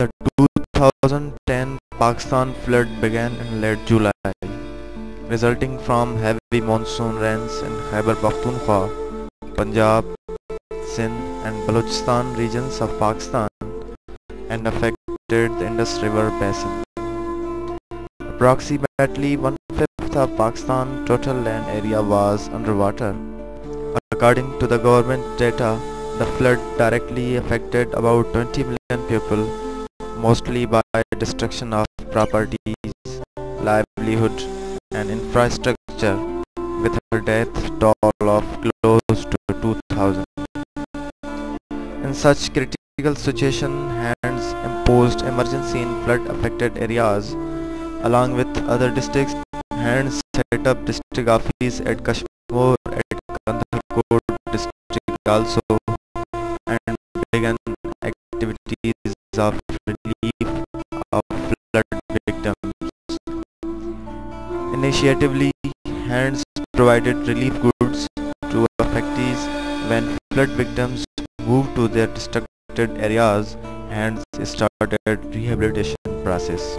The 2010 Pakistan flood began in late July, resulting from heavy monsoon rains in Khyber Pakhtunkhwa, Punjab, Sindh and Balochistan regions of Pakistan and affected the Indus River basin. Approximately one-fifth of Pakistan's total land area was underwater. According to the government data, the flood directly affected about 20 million people, mostly by destruction of properties, livelihood and infrastructure, with a death toll of close to 2,000. In such critical situation, HANDS imposed emergency in flood affected areas. Along with other districts, HANDS set up district office at Kashmir, at Kandahar district also, and began activities of relief of flood victims. Initiatively, HANDS provided relief goods to affectees. When flood victims moved to their destructed areas, HANDS started rehabilitation process.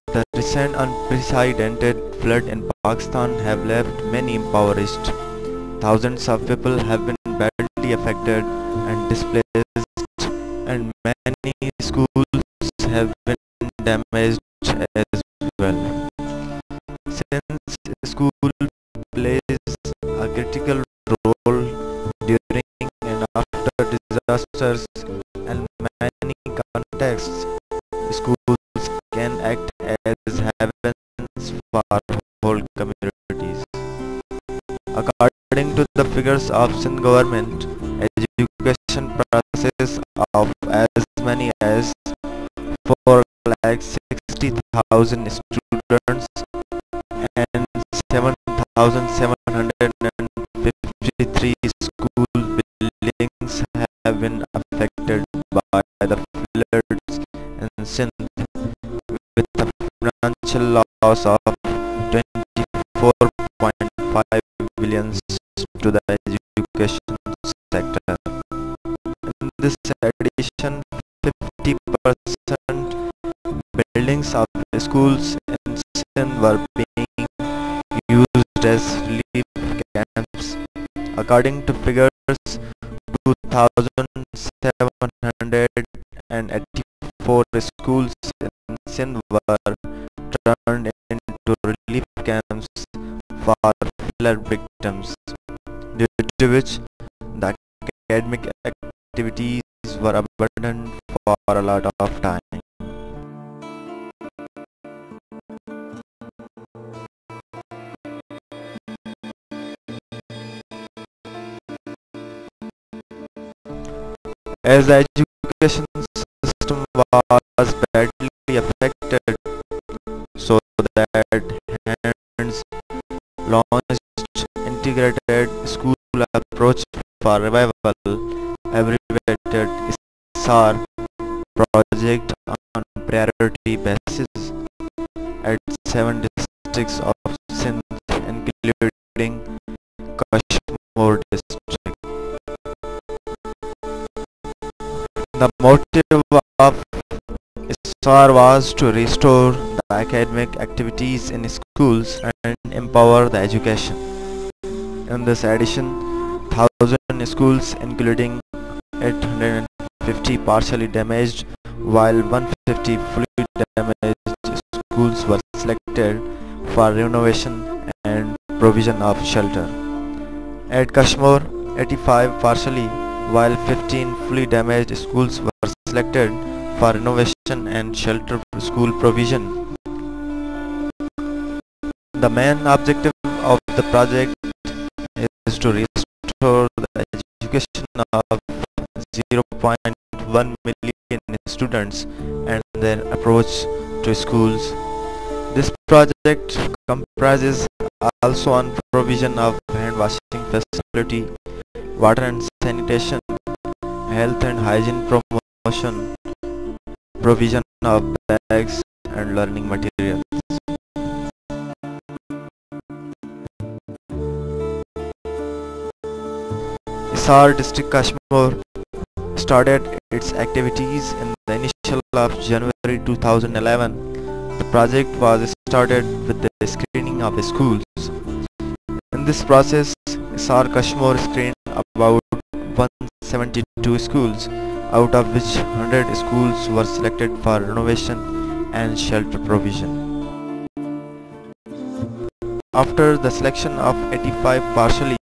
The recent unprecedented flood in Pakistan have left many impoverished. Thousands of people have been badly affected and displaced, and many schools have been damaged as well. Since school plays a critical role during and after disasters and many contexts, schools can act as havens for whole communities. According to the figures of Sindh government, education process of as many as 4,60,000 students and 7,753 school buildings have been affected by the floods in Sindh, with a financial loss of 24.5 billion to the education sector. In this addition, 50% buildings of schools in Sindh were being used as relief camps. According to figures, 2,784 schools in Sindh were turned into relief camps for flood victims, due to which the academic activities were abandoned for a lot of time. As the education system was badly affected, so that HANDS launched integrated school approach for revival, abbreviated SAR project on priority basis at 7 districts of Sindh, including Kashmir district. The motive of SAR was to restore the academic activities in schools and empower the education. In this edition, 1,000 schools, including 850 partially damaged, while 150 fully damaged schools were selected for renovation and provision of shelter. At Kashmir, 85 partially, while 15 fully damaged schools were selected for renovation and shelter school provision. The main objective of the project is to restore the education of 0.1 million students and their approach to schools. This project comprises also on provision of hand washing facility, water and sanitation, health and hygiene promotion, provision of bags and learning materials. Hisar district, Kashmir, started its activities in the initial of January 2011. The project was started with the screening of schools. In this process, SR Kashmir screened about 172 schools, out of which 100 schools were selected for renovation and shelter provision. After the selection of 85 partially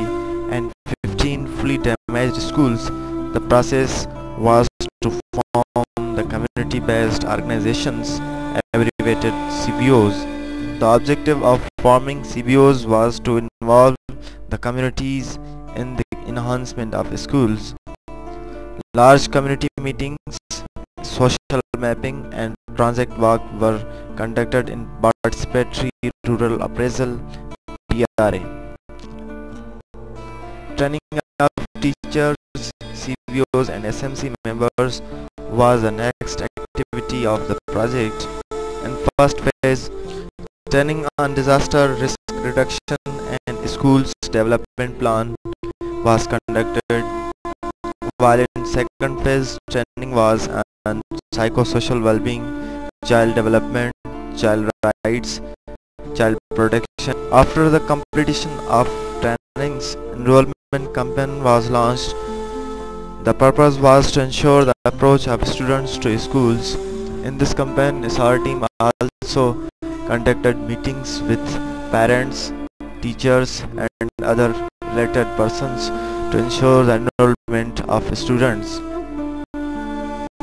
and 15 fully damaged schools, the process was to form the community-based organizations, abbreviated CBOs. The objective of forming CBOs was to involve the communities in the enhancement of schools. Large community meetings, social mapping and transit work were conducted in participatory rural appraisal (PRA). Training of teachers, CBOs and SMC members was the next activity of the project. In first phase, training on disaster risk reduction and schools development plan was conducted, while in second phase training was on psychosocial well-being, child development, child rights, child protection. After the completion of trainings, enrollment campaign was launched. The purpose was to ensure the approach of students to schools. In this campaign, SR team also conducted meetings with parents, teachers and other related persons to ensure the enrollment of students.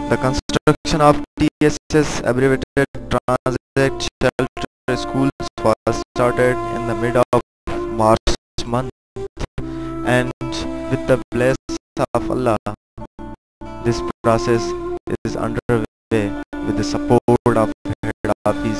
The construction of TSS abbreviated Transit Shelter Schools was started in the mid of March month, and with the blessing of Allah, this process is underway with the support of Head Office